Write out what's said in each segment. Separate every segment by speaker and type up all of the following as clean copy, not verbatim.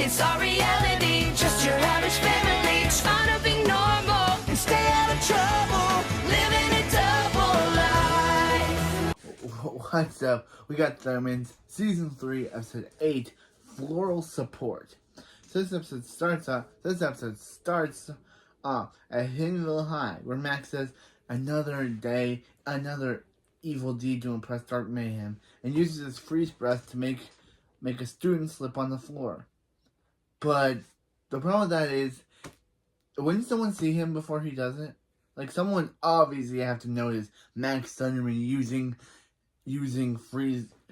Speaker 1: It's our reality, just your average family, trying to be normal and stay out of trouble, living a double life.
Speaker 2: What's up? We got Thurman's Season 3, Episode 8, Floral Support. So this episode starts off at Hinnville High, where Max says, another day, another evil deed to impress Dark Mayhem, and uses his freeze breath to make a student slip on the floor. But the problem with that is, wouldn't someone see him before he does it? Like, someone obviously have to notice Max Thunderman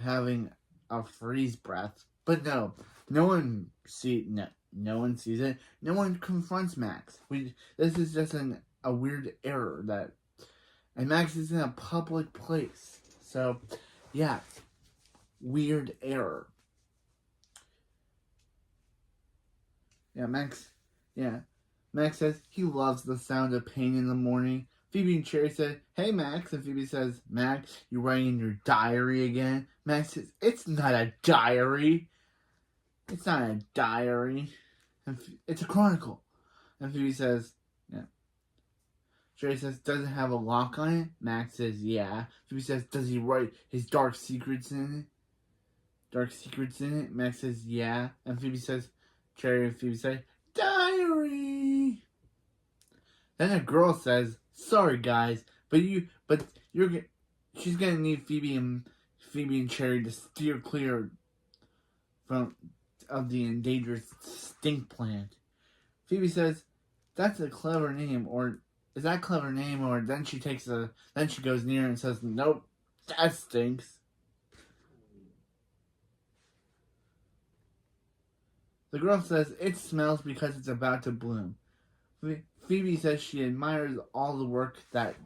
Speaker 2: having a freeze breath. But no one sees it. No one confronts Max. This is just a weird error and Max is in a public place. So, yeah, weird error. Max says he loves the sound of pain in the morning. Phoebe and Cherry said, hey Max, and Phoebe says, Max, you writing in your diary again? Max says, it's not a diary. It's not a diary. It's a chronicle. And Phoebe says, yeah. Cherry says, does it have a lock on it? Max says, yeah. Phoebe says, does he write his dark secrets in it? Max says, yeah. And Phoebe says, Cherry and Phoebe say, diary. Then a girl says, sorry guys, she's gonna need Phoebe and Cherry to steer clear of the endangered stink plant. Phoebe says, that's a clever name, or is that a clever name, or then she goes near and says, nope, that stinks. The girl says it smells because it's about to bloom. Phoebe says she admires all the work that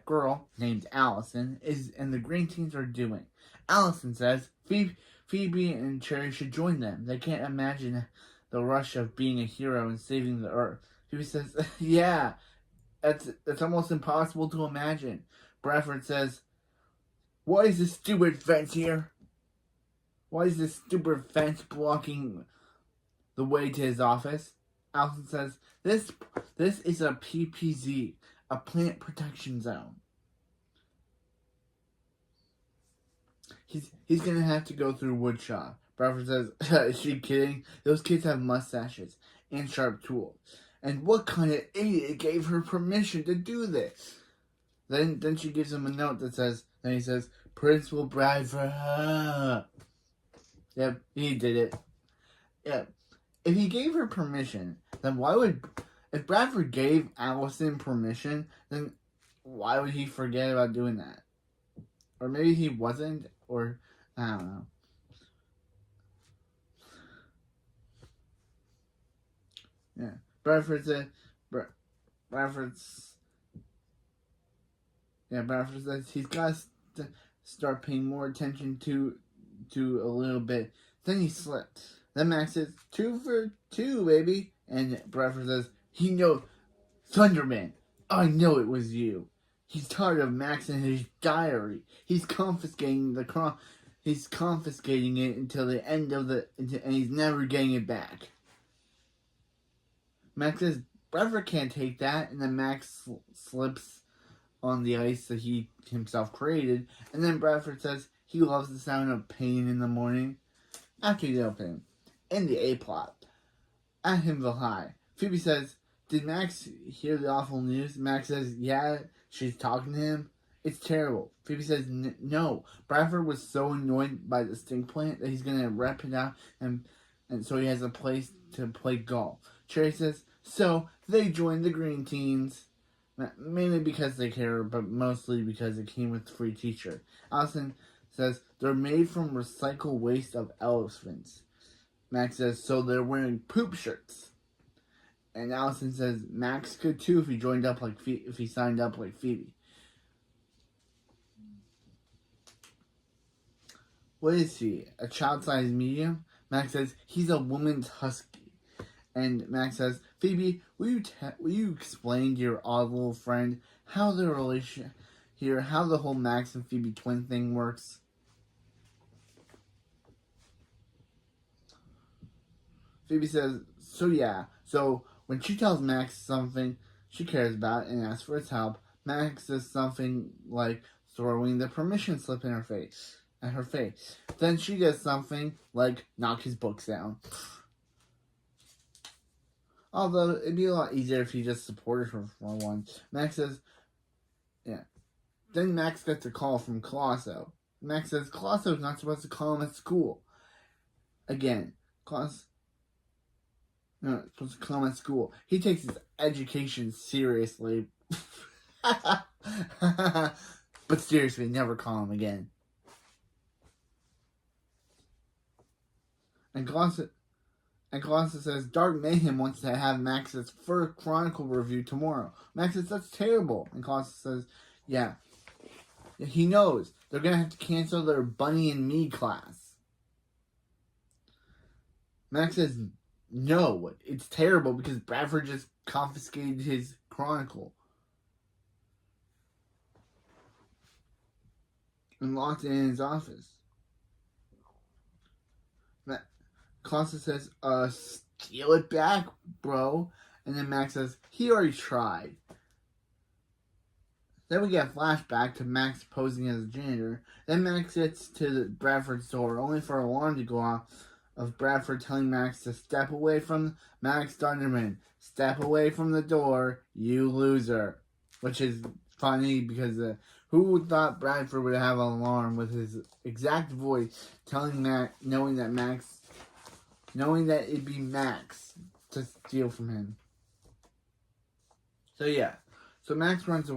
Speaker 2: girl, named Allison, and the Green Teens are doing. Allison says Phoebe and Cherry should join them. They can't imagine the rush of being a hero and saving the Earth. Phoebe says, yeah, that's almost impossible to imagine. Bradford says, what is this stupid fence here? Why is this stupid fence blocking the way to his office? Allison says, this is a PPZ, a plant protection zone. He's gonna have to go through woodshop. Bradford says, is she kidding? Those kids have mustaches and sharp tools. And what kind of idiot gave her permission to do this? Then she gives him a note that says, and he says, Principal Bradford. Yep, he did it. Yep. If he gave her permission, then if Bradford gave Allison permission, then why would he forget about doing that? Or maybe he wasn't, or I don't know. Yeah, Bradford says he's got to start paying more attention to a little bit. Then he slips. Then Max says, 2 for 2, baby. And Bradford says, he knows, Thunderman, I know it was you. He's tired of Max and his diary. He's confiscating it until the end of and he's never getting it back. Max says, Bradford can't take that. And then Max slips on the ice that he himself created. And then Bradford says, he loves the sound of pain in the morning. After the opening. In the A-plot, at Hinnville High, Phoebe says, did Max hear the awful news? Max says, yeah, she's talking to him. It's terrible. Phoebe says, no. Bradford was so annoyed by the stink plant that he's going to rep it out and so he has a place to play golf. Cherry says, so they joined the Green Teens. Mainly because they care, but mostly because it came with free t-shirt. Allison says, they're made from recycled waste of elephants. Max says, so they're wearing poop shirts. And Allison says, Max could too if he signed up like Phoebe. What is he? A child-sized medium? Max says, he's a woman's husky. And Max says, Phoebe, will you explain to your odd little friend how the whole Max and Phoebe twin thing works? Phoebe says, so when she tells Max something she cares about and asks for his help, Max says something like throwing the permission slip in her face. Then she does something like knock his books down. Although it'd be a lot easier if he just supported her for once. Max says, yeah. Then Max gets a call from Colosso. Max says Colosso's not supposed to call him at school. Again, supposed to call him at school. He takes his education seriously. But seriously, never call him again. And Colossus says Dark Mayhem wants to have Max's first chronicle review tomorrow. Max says that's terrible. And Colossus says, yeah, he knows. They're going to have to cancel their Bunny and Me class. Max says, no, it's terrible because Bradford just confiscated his chronicle and locked it in his office. Colossus says, steal it back, bro. And then Max says, he already tried. Then we get a flashback to Max posing as a janitor. Then Max gets to Bradford's door, only for an alarm to go off of Bradford telling Max to step away from Max Dunderman. Step away from the door, you loser. Which is funny because who thought Bradford would have an alarm with his exact voice telling Max, knowing that it'd be Max to steal from him. So Max runs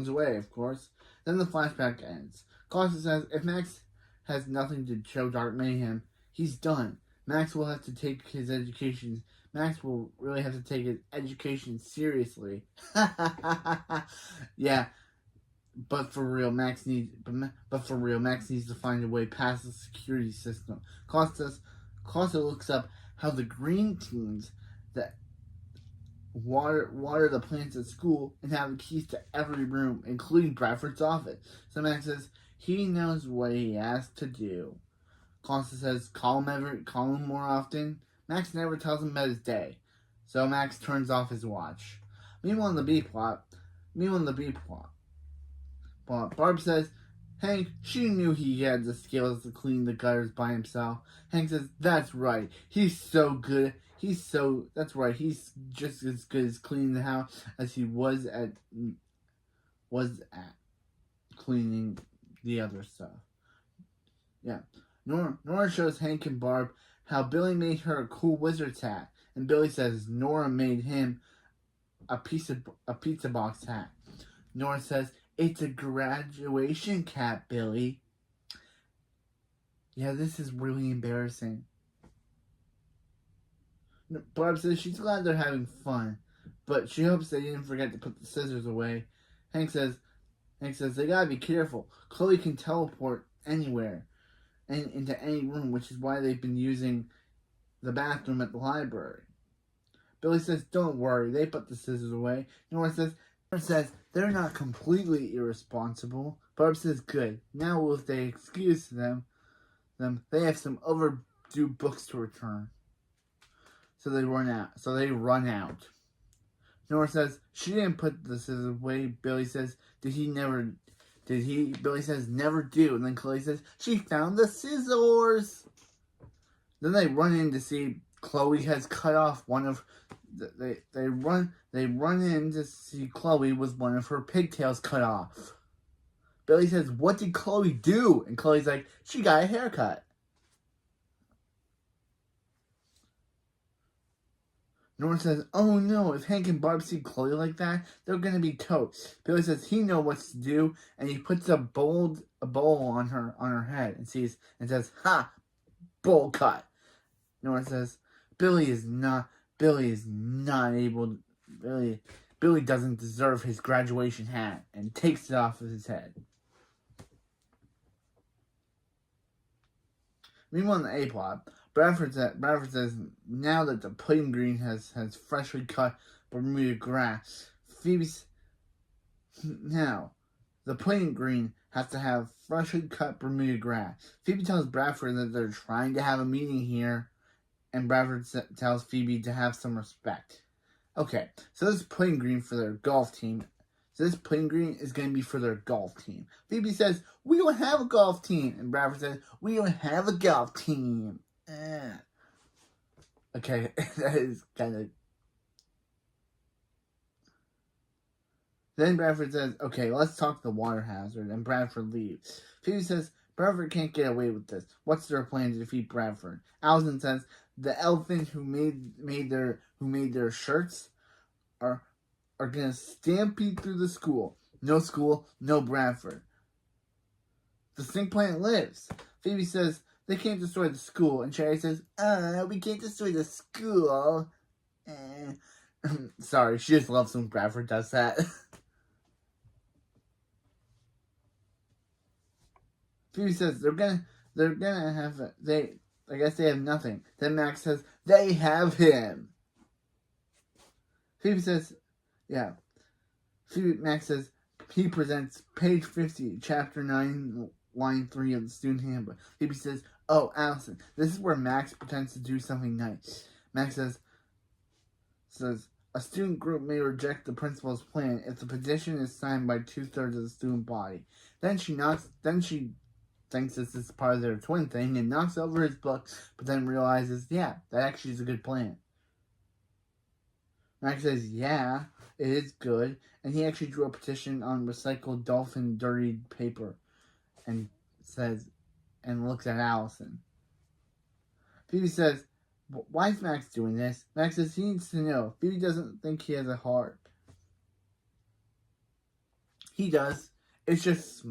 Speaker 2: away, of course. Then the flashback ends. Colossus says if Max has nothing to show Dark Mayhem, he's done. Max will have to take his education. Max will really have to take his education seriously. Yeah, but for real, Max needs to find a way past the security system. Colossus looks up how the green teams that water the plants at school and have the keys to every room, including Bradford's office. So Max says he knows what he has to do. Colossus says call him more often. Max never tells him about his day, so Max turns off his watch. Meanwhile, in the B plot, Barb says Hank, she knew he had the skills to clean the gutters by himself. Hank says, that's right. He's so good. That's right. He's just as good as cleaning the house as he was at cleaning the other stuff. Yeah. Nora shows Hank and Barb how Billy made her a cool wizard's hat. And Billy says Nora made him a pizza box hat. Nora says, it's a graduation cap, Billy. Yeah, this is really embarrassing. Barb says she's glad they're having fun, but she hopes they didn't forget to put the scissors away. Hank says they gotta be careful. Chloe can teleport anywhere and into any room, which is why they've been using the bathroom at the library. Billy says, don't worry, they put the scissors away. Nora says they're not completely irresponsible. Barb says, good. Now if they excuse them, they have some overdue books to return. So they run out. Nora says, she didn't put the scissors away. Billy says, Billy says, never do. And then Chloe says, she found the scissors. Then they run in to see Chloe has cut off one of they run in to see Chloe with one of her pigtails cut off. Billy says, what did Chloe do? And Chloe's like, she got a haircut. Nora says, oh no, if Hank and Barb see Chloe like that, they're gonna be toast. Billy says he knows what to do, and he puts a bowl on her head and says, ha, bowl cut. Nora says, Billy doesn't deserve his graduation hat, and takes it off of his head. Meanwhile, in the A plot, Bradford says now that the pudding green has freshly cut Bermuda grass, now the pudding green has to have freshly cut Bermuda grass. Phoebe tells Bradford that they're trying to have a meeting here, and Bradford tells Phoebe to have some respect. Okay, so this is playing green for their golf team. So this playing green is going to be for their golf team. Phoebe says, "We don't have a golf team." And Bradford says, "We don't have a golf team." Okay, that is kind of... Then Bradford says, "Okay, let's talk the water hazard." And Bradford leaves. Phoebe says, "Bradford can't get away with this. What's their plan to defeat Bradford?" Allison says, "The elephant who made their shirts are gonna stampede through the school. No Bradford. The stink plant lives." Phoebe says, "They can't destroy the school." And Cherry says, "We can't destroy the school." Sorry, she just loves when Bradford does that. Phoebe says they're gonna have I guess they have nothing. Then Max says they have him. Phoebe says, yeah. Max says he presents page 50, chapter 9, line 3 of the student handbook. Phoebe says, "Oh, Allison, this is where Max pretends to do something nice." Max says a student group may reject the principal's plan if the petition is signed by 2/3 of the student body. Then she thinks this is part of their twin thing and knocks over his book, but then realizes, yeah, that actually is a good plan. Max says, "Yeah, it is good," and he actually drew a petition on recycled dolphin dirtied paper, and looks at Allison. Phoebe says, "Why is Max doing this?" Max says he needs to know. Phoebe doesn't think he has a heart. He does. It's just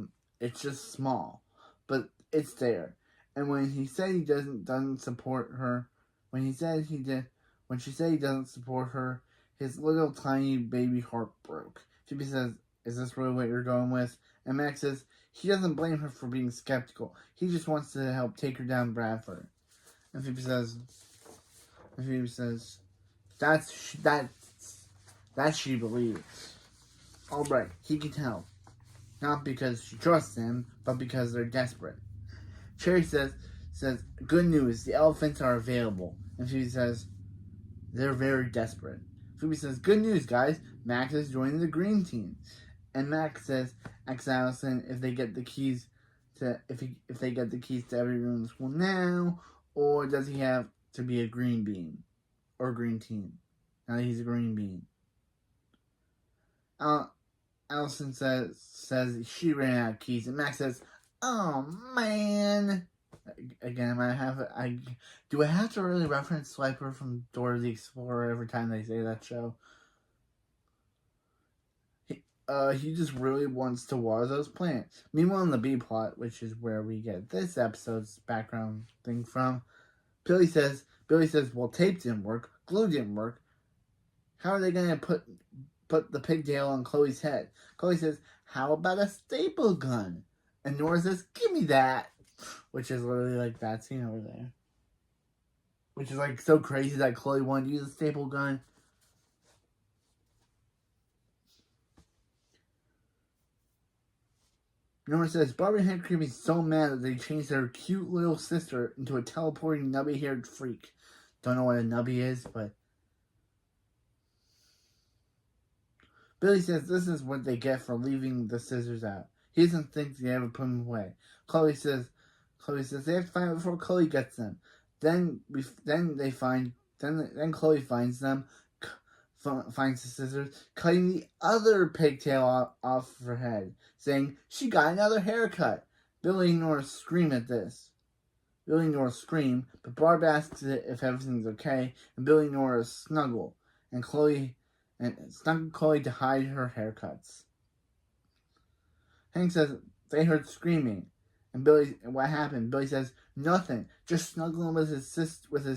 Speaker 2: small, but it's there. And when he said he doesn't support her, when she said he doesn't support her, his little tiny baby heart broke. Phoebe says, "Is this really what you're going with?" And Max says he doesn't blame her for being skeptical. He just wants to help take her down Bradford. And Phoebe says, that she believes. All right, he can help. Not because she trusts him, but because they're desperate. Cherry says, "Good news, the elephants are available." And Phoebe says, "They're very desperate." Phoebe says, "Good news, guys, Max is joining the green team." And Max asks Allison if they get the keys to every room in the school now, or does he have to be a green bean or green team now that he's a green bean. Allison says she ran out of keys, and Max says, "Oh man." Again, I have to really reference Swiper from Dora the Explorer every time they say that show? He just really wants to water those plants. Meanwhile, in the B plot, which is where we get this episode's background thing from, Billy says, "Well, tape didn't work, glue didn't work. How are they gonna put the pigtail on Chloe's head?" Chloe says, "How about a staple gun?" And Nora says, "Give me that." Which is literally like that scene over there. Which is like so crazy that Chloe wanted to use a staple gun. Nora says, "Barbie and Hank are be so mad that they changed their cute little sister into a teleporting nubby-haired freak." Don't know what a nubby is, but... Billy says this is what they get for leaving the scissors out. He doesn't think they ever put them away. Chloe says they have to find it before Chloe gets them. Then Chloe finds them, finds the scissors, cutting the other pigtail off her head, saying she got another haircut. Billy and Nora scream at this. But Barb asks if everything's okay, and Billy and Nora snuggle, and snuggle Chloe to hide her haircuts. Hank says they heard screaming, and what happened? Billy says nothing, just snuggling with his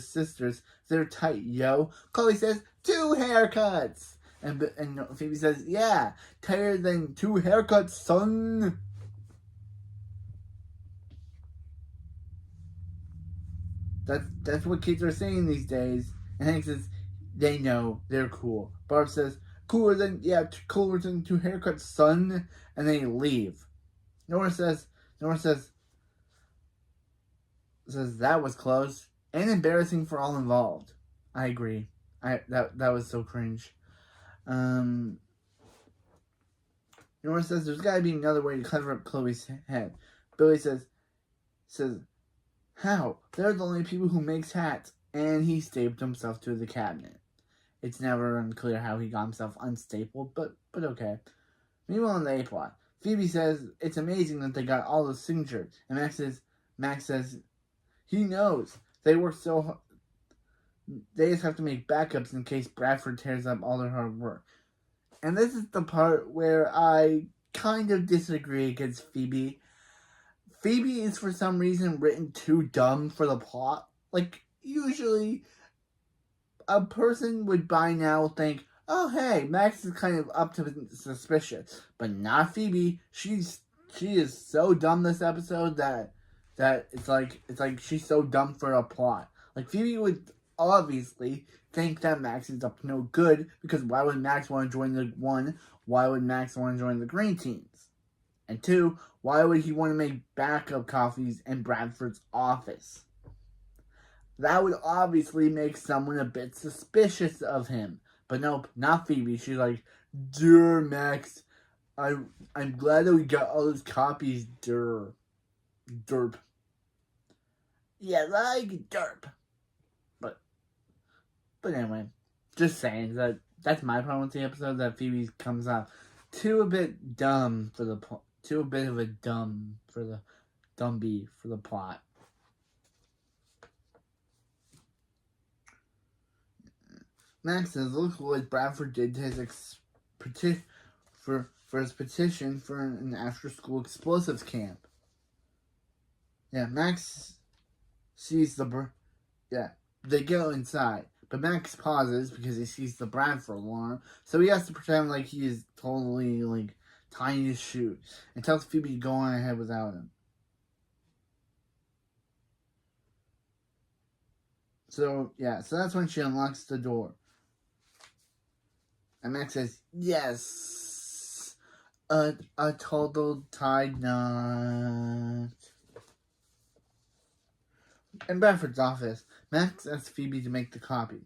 Speaker 2: sisters. They're tight, yo. Chloe says 2 haircuts, and Phoebe says, "Yeah, tighter than 2 haircuts, son." That's what kids are saying these days. And Hank says they know, they're cool. Barb says, cooler than 2 haircuts, son. And they leave. Nora says that was close. and embarrassing for all involved. I agree. That was so cringe. Nora says there's got to be another way to cover up Chloe's head. Billy says, how? They're the only people who makes hats. And he stapled himself to the cabinet. It's never unclear how he got himself unstapled, but okay. Meanwhile in the A plot, Phoebe says it's amazing that they got all the signatures. And Max says he knows. They work so hard. They just have to make backups in case Bradford tears up all their hard work. And this is the part where I kind of disagree against Phoebe. Phoebe is for some reason written too dumb for the plot. Like, usually a person would by now think, oh hey, Max is kind of up to suspicious. But not Phoebe. She is so dumb this episode that it's like she's so dumb for a plot. Like, Phoebe would obviously think that Max is up to no good, because why would Max want to join why would Max want to join the Green Teams? And two, why would he want to make backup copies in Bradford's office? That would obviously make someone a bit suspicious of him. But nope, not Phoebe. She's like, dear Max, I'm glad that we got all those copies, derp. Yeah, like derp. But anyway, just saying that's my problem with the episode, that Phoebe comes off too a bit dumb for the too a bit of a dumb for the dumbie for the plot. Max says, look what Bradford did to his his petition for an after-school explosives camp. Yeah, Max sees they go inside. But Max pauses because he sees the Bradford alarm, so he has to pretend like he is totally, like, tying his shoe, and tells Phoebe to go on ahead without him. So that's when she unlocks the door. And Max says, yes, a total tied knot. In Bradford's office, Max asks Phoebe to make the copy.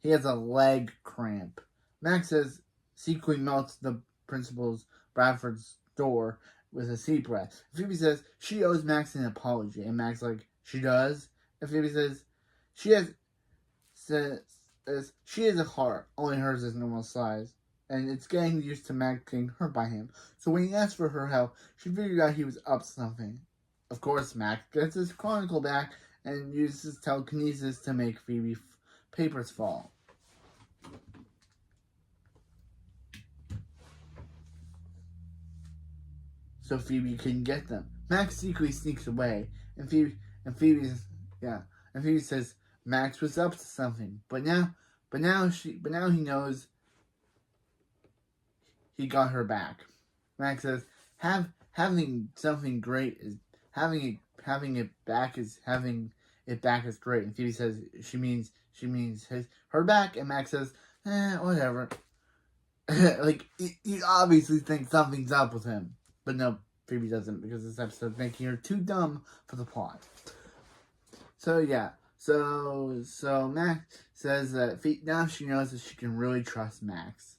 Speaker 2: He has a leg cramp. Max says secretly melts the principal's Bradford's door with a sea breath. Phoebe says she owes Max an apology, and Max like, she does? And Phoebe says she has a heart, only hers is normal size, and it's getting used to Max getting hurt by him. So when he asked for her help, she figured out he was up to something. Of course, Max gets his chronicle back and uses telekinesis to make Phoebe papers fall. So Phoebe can get them. Max secretly sneaks away, and Phoebe says Max was up to something, but now he knows he got her back. Max says having something great is having it back is great, and Phoebe says she means her back, and Max says whatever. Like, he obviously thinks something's up with him, but no, Phoebe doesn't, because this episode's making her too dumb for the plot. So Max says that now she knows that she can really trust Max.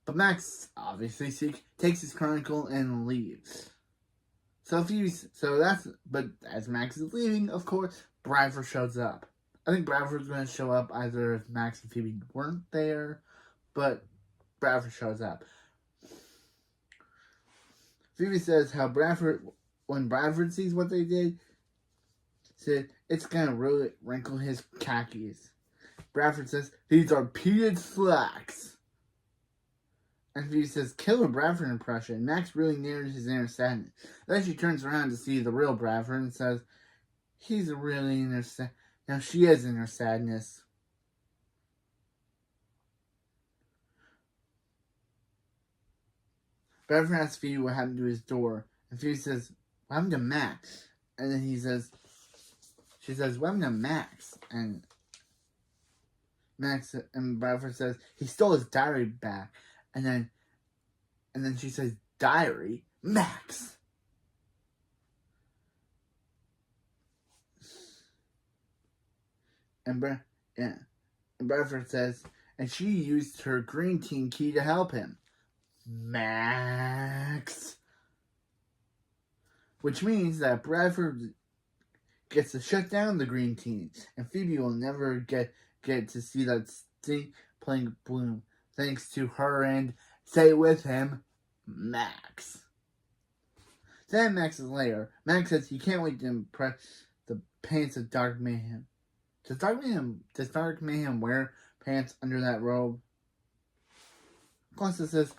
Speaker 2: But Max obviously takes his chronicle and leaves. But as Max is leaving, of course, Bradford shows up. I think Bradford's going to show up either if Max and Phoebe weren't there, but Bradford shows up. Phoebe says how when Bradford sees what they did, said it's going to really wrinkle his khakis. Bradford says these are pleated slacks. And Phoebe says, killer Bradford impression. Max really narrowed his inner sadness. Then she turns around to see the real Bradford and says, he's really in her sadness. Now she is in her sadness. Bradford asks Phoebe what happened to his door. And Phoebe says, what happened to Max? And then she says, what happened to Max? And Bradford says, he stole his diary back. And then she says, diary? Max! And yeah. And Bradford says, and she used her green team key to help him. Max. Which means that Bradford gets to shut down the green team, and Phoebe will never get to see that stink playing bloom, thanks to her and, say it with him, Max. Then Max is later. Max says he can't wait to impress the pants of Dark Mayhem. Does Dark Mayhem wear pants under that robe? Costa says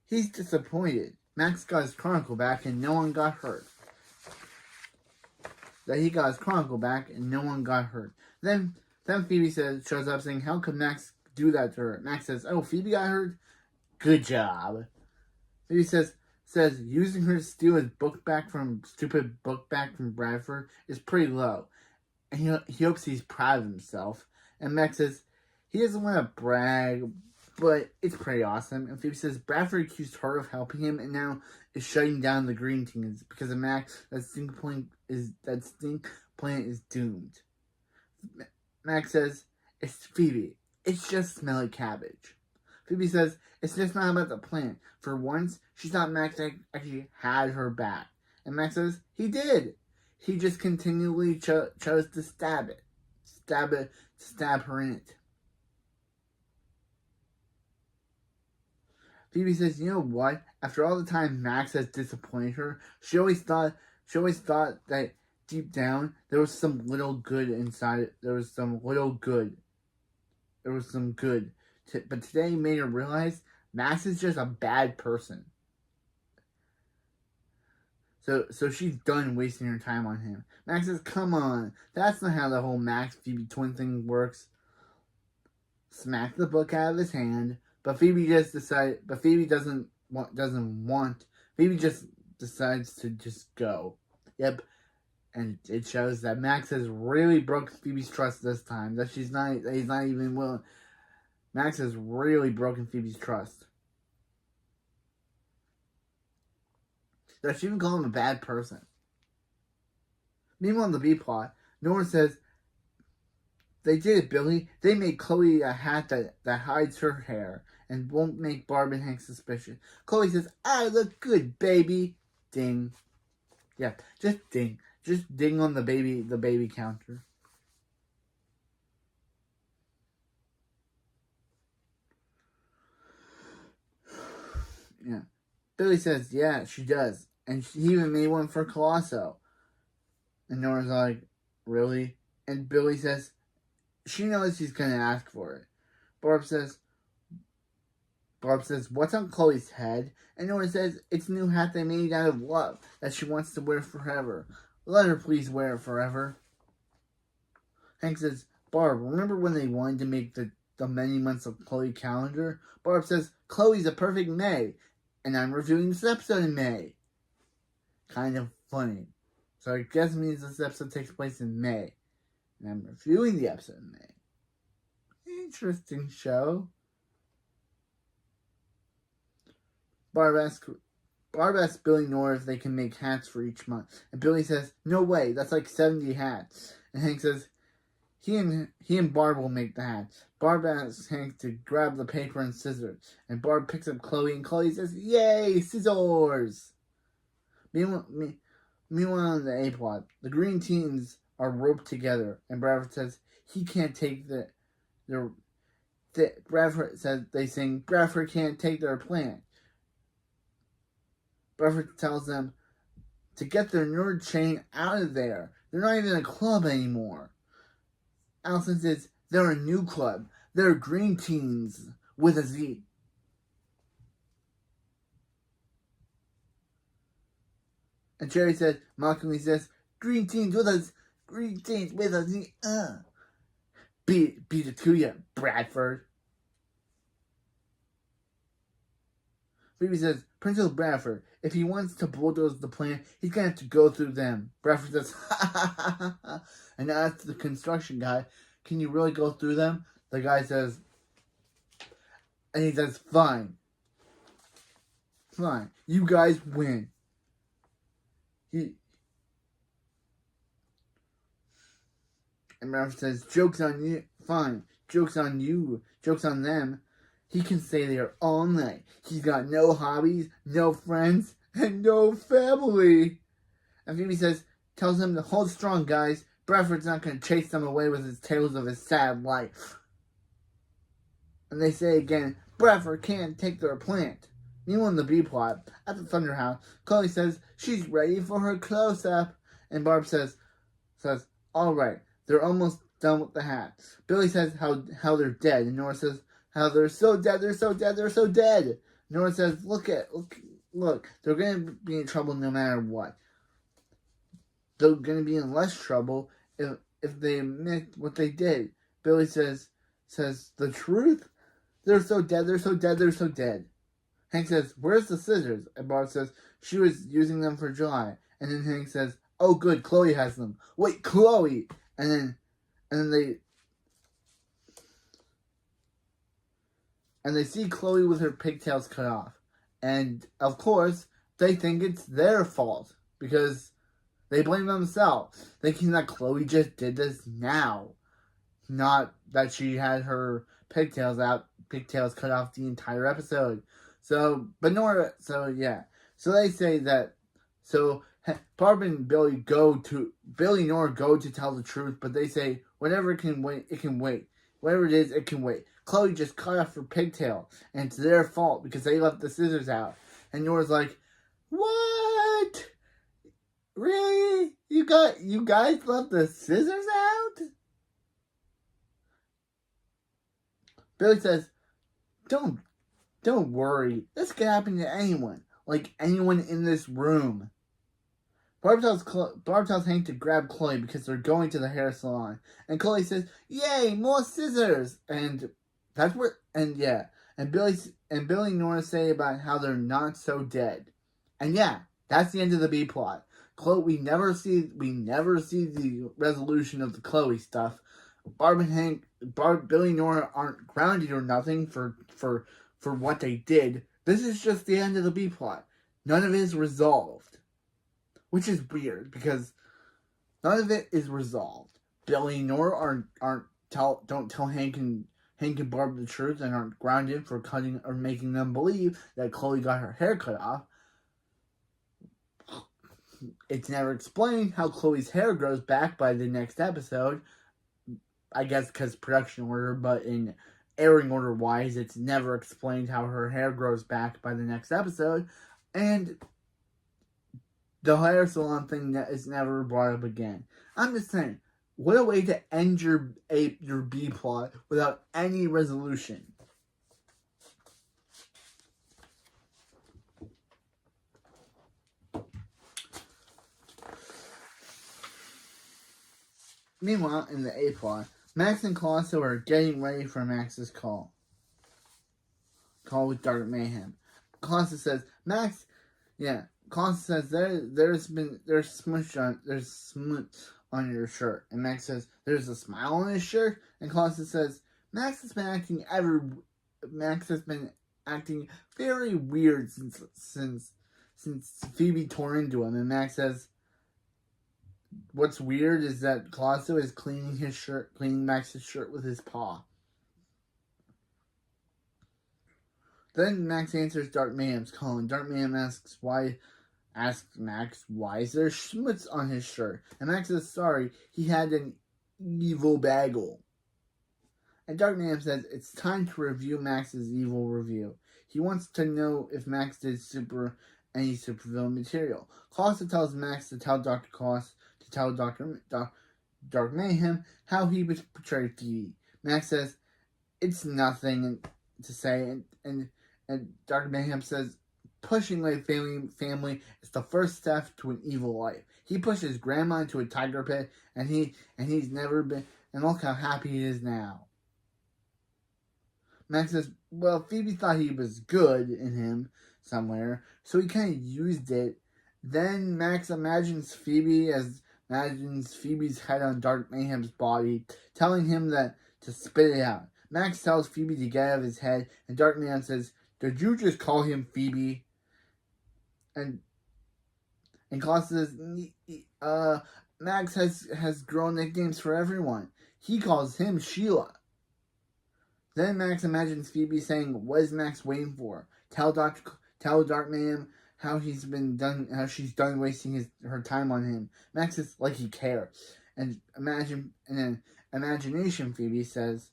Speaker 2: he's disappointed. Max got his chronicle back and no one got hurt. Then Phoebe shows up saying, how could Max do that to her? Max says, oh, Phoebe got hurt? Good job. Phoebe says using her to steal his stupid book back from Bradford is pretty low. And he hopes he's proud of himself. And Max says he doesn't want to brag, but it's pretty awesome. And Phoebe says Bradford accused her of helping him and now is shutting down the green team because of Max. That stink plant is doomed. Max says, it's Phoebe. It's just smelly cabbage. Phoebe says, it's just not about the plant. For once, she thought Max actually had her back. And Max says, he did. He just continually chose to stab her in it. Phoebe says, you know what? After all the time Max has disappointed her, she always thought that deep down there was some little good inside it. There was some good. But today made her realize Max is just a bad person. So she's done wasting her time on him. Max says, come on. That's not how the whole Max-Phoebe twin thing works. Smack the book out of his hand. But Phoebe just decides to just go. Yep. And it shows that Max has really broke Phoebe's trust this time. That he's not even willing. Max has really broken Phoebe's trust. That she even call him a bad person. Meanwhile, in the B plot, Nora says, they did it, Billy. They made Chloe a hat that hides her hair and won't make Barb and Hank suspicious. Chloe says, I look good, baby. Ding. Yeah, just ding. Just ding on the baby counter. Yeah. Billy says, yeah, she does. And she even made one for Colosso. And Nora's like, really? And Billy says, she knows she's going to ask for it. Barb says, what's on Chloe's head? And Nora says, it's a new hat they made out of love that she wants to wear forever. Let her please wear it forever. Hank says, Barb, remember when they wanted to make the many months of Chloe calendar? Barb says, Chloe's a perfect May. And I'm reviewing this episode in May. Kind of funny. So I guess it means this episode takes place in May. And I'm reviewing the episode in May. Interesting show. Barb asks Billy and Nora if they can make hats for each month. And Billy says, no way, that's like 70 hats. And Hank says, he and Barb will make the hats. Barb asks Hank to grab the paper and scissors. And Barb picks up Chloe and Chloe says, yay, scissors! Meanwhile in the A-plot, the green teams are roped together. And Bradford says, he can't take Bradford says, they sing, Bradford can't take their plan. Bradford tells them to get their nerd chain out of there. They're not even a club anymore. Allison says, they're a new club. They're Green Teens with a Z. And Cherry says, mockingly says, Green Teens with a Z. Beat it to you, Bradford. Phoebe says, Principal Bradford, if he wants to bulldoze the plan, he's going to have to go through them. Bradford says, ha ha ha ha ha. And asks the construction guy, can you really go through them? The guy says, and he says, fine. Fine. You guys win. And Bradford says, joke's on you. Fine. Joke's on you. Joke's on them. He can stay there all night. He's got no hobbies, no friends, and no family. And Phoebe tells him to hold strong, guys. Bradford's not going to chase them away with his tales of his sad life. And they say again, Bradford can't take their plant. Meanwhile, in the B plot, at the Thunder House, Chloe says she's ready for her close-up. And Barb says, all right, they're almost done with the hat. Billy says how they're dead. And Nora says how they're so dead, they're so dead, they're so dead. Nora says, look, they're going to be in trouble no matter what. They're going to be in less trouble if they admit what they did. Billy says the truth? They're so dead, they're so dead, they're so dead. Hank says, where's the scissors? And Barb says, she was using them for July. And then Hank says, oh good, Chloe has them. Wait, Chloe! And then they see Chloe with her pigtails cut off. And, of course, they think it's their fault. Because they blame themselves. Thinking that Chloe just did this now. Not that she had her pigtails cut off the entire episode. So they say that, Barb and Billy and Nora go to tell the truth, but they say, whatever it can wait, it can wait. Whatever it is, it can wait. Chloe just cut off her pigtail, and it's their fault because they left the scissors out. And Nora's like, what? Really? You guys left the scissors out? Billy says, Don't worry. This could happen to anyone. Like anyone in this room. Barb tells Hank to grab Chloe because they're going to the hair salon. And Chloe says, yay, more scissors! And Billy and Nora say about how they're not so dead. And yeah, that's the end of the B plot. Chloe, we never see the resolution of the Chloe stuff. Billy and Nora aren't grounded or nothing for what they did. This is just the end of the B plot. None of it is resolved. Which is weird because none of it is resolved. Billy and Nora don't tell Hank and Barb the truth and aren't grounded for cutting or making them believe that Chloe got her hair cut off. It's never explained how Chloe's hair grows back by the next episode. I guess because production order, but in airing order wise, it's never explained how her hair grows back by the next episode. And the hair salon thing that is never brought up again. I'm just saying, what a way to end your B plot without any resolution. Meanwhile, in the A plot, Max and Colosso are getting ready for Max's call with Dark Mayhem. Colosso says, Colosso says there's smush on your shirt. And Max says, there's a smile on his shirt? And Colosso says, Max has been acting very weird since Phoebe tore into him. And Max says, what's weird is that Colosso is cleaning Max's shirt with his paw. Then Max answers Dark Mayhem's call, and Dark Mayhem asks Max, why is there schmutz on his shirt? And Max says, sorry, he had an evil bagel. And Dark Mayhem says, it's time to review Max's evil review. He wants to know if Max did any supervillain material. Colosso tells Max to tell Dark Mayhem how he was portrayed Phoebe. Max says, it's nothing to say, and Dark Mayhem says, pushing like family is the first step to an evil life. He pushed his grandma into a tiger pit, and he's never been, and look how happy he is now. Max says, well, Phoebe thought he was good in him somewhere, so he kind of used it. Then Max imagines Phoebe's head on Dark Mayhem's body, telling him that to spit it out. Max tells Phoebe to get out of his head, and Dark Mayhem says, did you just call him Phoebe? And Colosso says, Max has grown nicknames for everyone. He calls him Sheila. Then Max imagines Phoebe saying, "What is Max waiting for? Tell Dark Ma'am how she's done wasting her time on him." Max is like he cares. And then imagination Phoebe says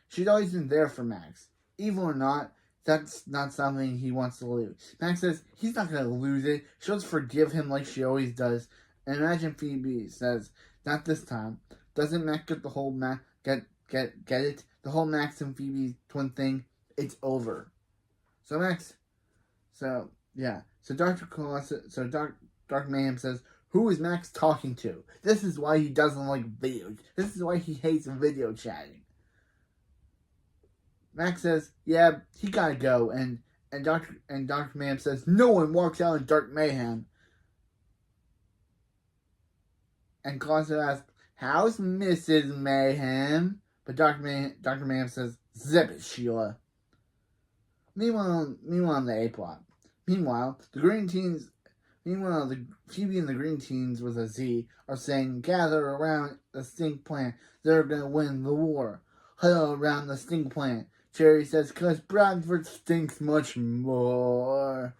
Speaker 2: she's always been there for Max. Evil or not, that's not something he wants to lose. Max says he's not gonna lose it. She'll just forgive him like she always does. And imagine Phoebe says, "Not this time." Doesn't Max get the whole get it? The whole Max and Phoebe twin thing, it's over. So Dark Mayhem says, "Who is Max talking to?" This is why he doesn't like video. This is why he hates video chatting. Max says, "Yeah, he gotta go," and Dark Mayhem says, "No one walks out in Dark Mayhem." And Colossus asks, "How's Mrs. Mayhem?" But Dr. Mayhem says, "Zip it, Sheila." Meanwhile, on the A plot. Meanwhile, the Phoebe and the Green Teens with a Z are saying, "Gather around the stink plant. They're gonna win the war. Huddle around the stink plant." Cherry says, "'Cause Bradford stinks much more."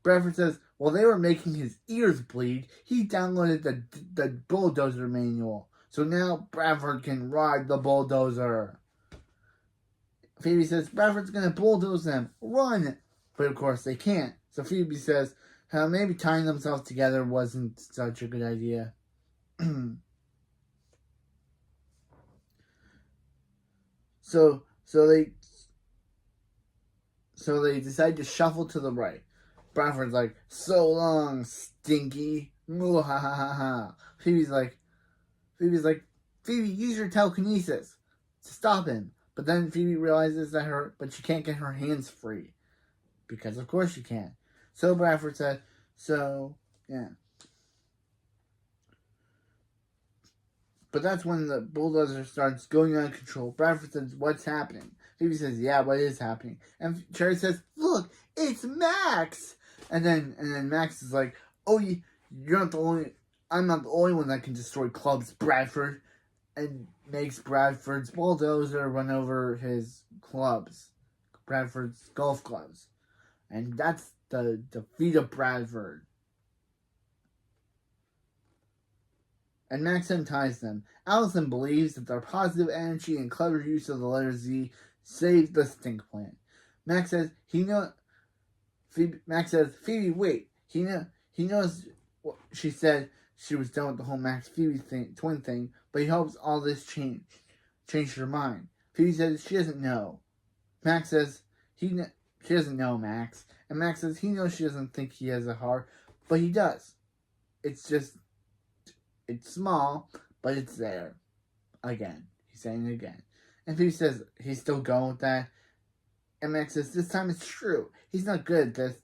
Speaker 2: Bradford says, while they were making his ears bleed, he downloaded the bulldozer manual. So now Bradford can ride the bulldozer. Phoebe says, "Bradford's gonna bulldoze them. Run!" But of course they can't. So Phoebe says, maybe tying themselves together wasn't such a good idea. So they decide to shuffle to the right. Bradford's like, "So long, Stinky." Phoebe's like, "Phoebe, use your telekinesis to stop him." But then Phoebe realizes but she can't get her hands free. Because of course she can't. So Bradford said, yeah. But that's when the bulldozer starts going out of control. Bradford says, "What's happening?" Phoebe says, "Yeah, what is happening?" And Cherry says, "Look, it's Max!" And then Max is like, "Oh, you're not the only. I'm not the only one that can destroy clubs, Bradford," and makes Bradford's bulldozer run over his clubs, Bradford's golf clubs, and that's the defeat of Bradford. And Max unties them. Allison believes that their positive energy and clever use of the letter Z saved the stink plant. Max says Phoebe, wait. He knows. She said she was done with the whole Max Phoebe twin thing, but he hopes all this changed her mind. Phoebe says she doesn't know. Max says she doesn't know Max, and Max says he knows she doesn't think he has a heart, but he does. It's small, but it's there. Again, he's saying it again, and Phoebe says he's still going with that. And Max says, "This time it's true. He's not good at this."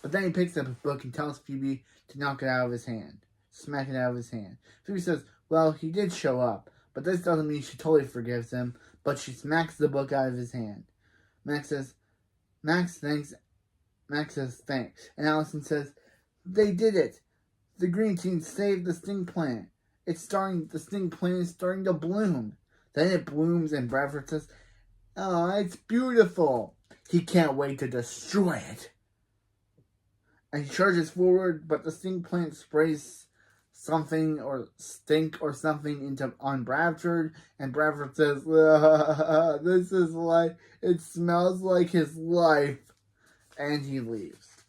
Speaker 2: But then he picks up a book and tells Phoebe to knock it out of his hand. Smack it out of his hand. Phoebe says, "Well, he did show up, but this doesn't mean she totally forgives him." But she smacks the book out of his hand. Max says, thanks. And Allison says, "They did it. The Green Team saved the stink plant. The stink plant is starting to bloom." Then it blooms and Bradford says, "Oh, it's beautiful." He can't wait to destroy it. And he charges forward, but the stink plant sprays something or something on Bradford, and Bradford says, "This is like, it smells like his life," and he leaves.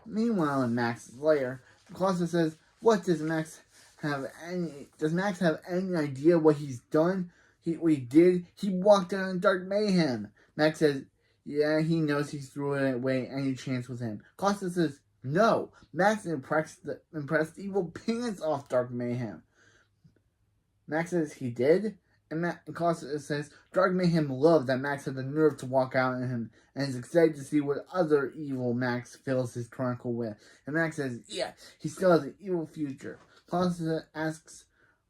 Speaker 2: Meanwhile, in Max's lair, Colossus says, Does Max have any idea what he's done? What he did? He walked out in Dark Mayhem. Max says, yeah, he knows he threw it away any chance with him. Colossus says, no. Max impressed evil pants off Dark Mayhem. Max says he did. And Colossus says, Dark Mayhem loved that Max had the nerve to walk out on him and is excited to see what other evil Max fills his chronicle with. And Max says, yeah, he still has an evil future. Colossus asks,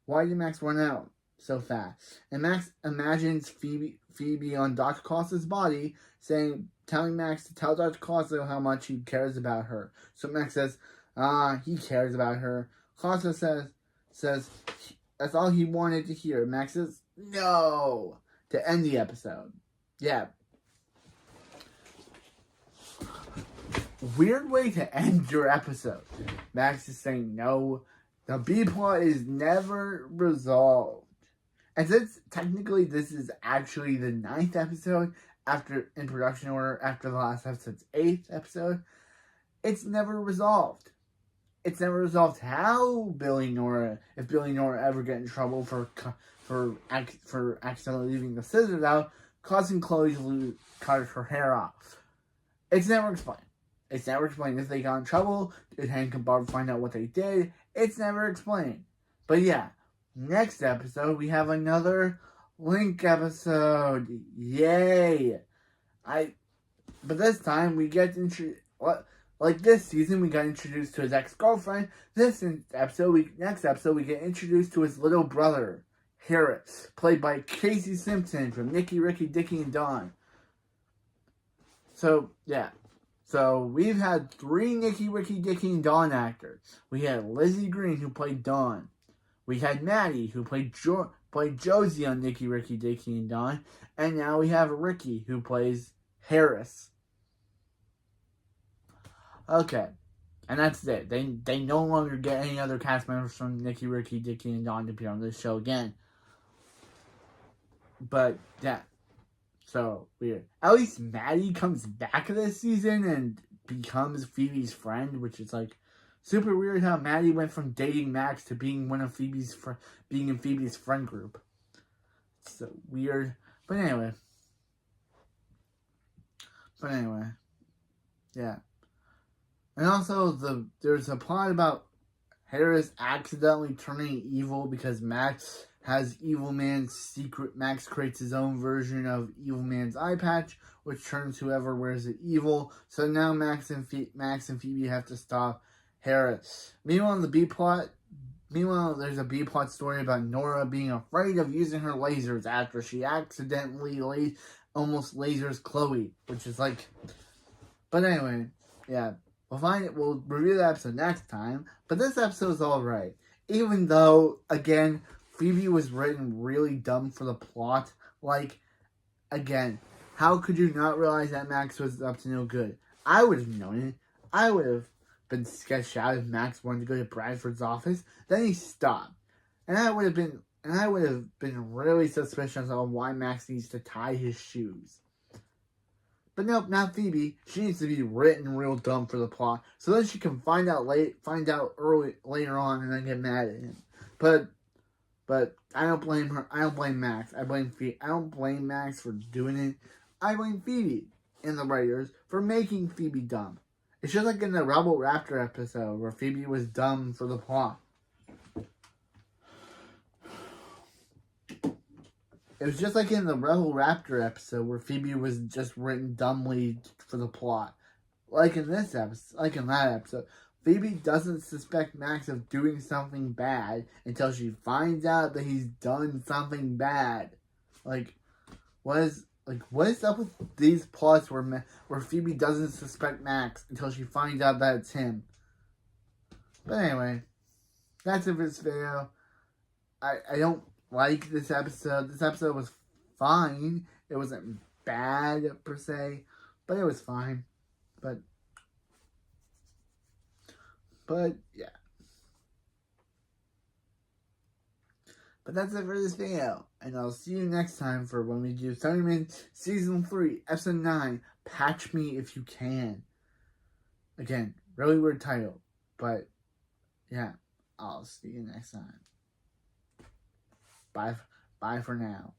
Speaker 2: why did Max run out so fast? And Max imagines Phoebe on Dr. Colossus' body telling Max to tell Dr. Colossus how much he cares about her. So Max says, He cares about her. Claudia says that's all he wanted to hear. Max says no to end the episode. Yeah. Weird way to end your episode. Max is saying no. The B plot is never resolved. And since technically this is actually the 9th episode in production order after the last episode's 8th episode, it's never resolved. It's never resolved how if Billy and Nora ever get in trouble for accidentally leaving the scissors out, causing Chloe to cut her hair off. It's never explained. It's never explained if they got in trouble. Did Hank and Barb find out what they did? It's never explained. But yeah, next episode we have another Link episode. Yay! But this time we get like this season we got introduced to his ex-girlfriend. Next episode we get introduced to his little brother, Harris, played by Casey Simpson from Nicky, Ricky, Dickie, and Dawn. So yeah. So we've had 3 Nicky, Ricky, Dickie, and Dawn actors. We had Lizzie Green, who played Dawn. We had Maddie, who played Josie on Nicky, Ricky, Dickie, and Dawn. And now we have Ricky, who plays Harris. Okay. And that's it. They no longer get any other cast members from Nicky, Ricky, Dickie, and Dawn to appear on this show again. But, yeah. So weird. At least Maddie comes back this season and becomes Phoebe's friend, which is like super weird how Maddie went from dating Max to being in Phoebe's friend group. It's so weird. But anyway, yeah. And also there's a plot about Harris accidentally turning evil because Max has Evil Man's secret. Max creates his own version of Evil Man's eye patch, which turns whoever wears it evil. So now Max and Phoebe have to stop Harris. Meanwhile, there's a B plot story about Nora being afraid of using her lasers after she accidentally almost lasers Chloe, which is like. But anyway, yeah, we'll review the episode next time. But this episode's alright, even though again, Phoebe was written really dumb for the plot. Like, again, how could you not realize that Max was up to no good? I would have known it. I would have been sketched out if Max wanted to go to Bradford's office. Then he stopped. And I would have been really suspicious of why Max needs to tie his shoes. But nope, not Phoebe. She needs to be written real dumb for the plot, so then she can find out later on and then get mad at him. But I don't blame her. I don't blame Max. I don't blame Max for doing it. I blame Phoebe and the writers for making Phoebe dumb. It's just like in the Rebel Raptor episode where Phoebe was dumb for the plot. It was just like in the Rebel Raptor episode where Phoebe was just written dumbly for the plot. Like in that episode, Phoebe doesn't suspect Max of doing something bad until she finds out that he's done something bad. What is up with these plots where Phoebe doesn't suspect Max until she finds out that it's him? But anyway, that's it for this video. I don't like this episode. This episode was fine. It wasn't bad per se, but it was fine. But yeah. But that's it for this video. And I'll see you next time for when we do Thunderman Season 3, Episode 9, Patch Me If You Can. Again, really weird title. But yeah, I'll see you next time. Bye for now.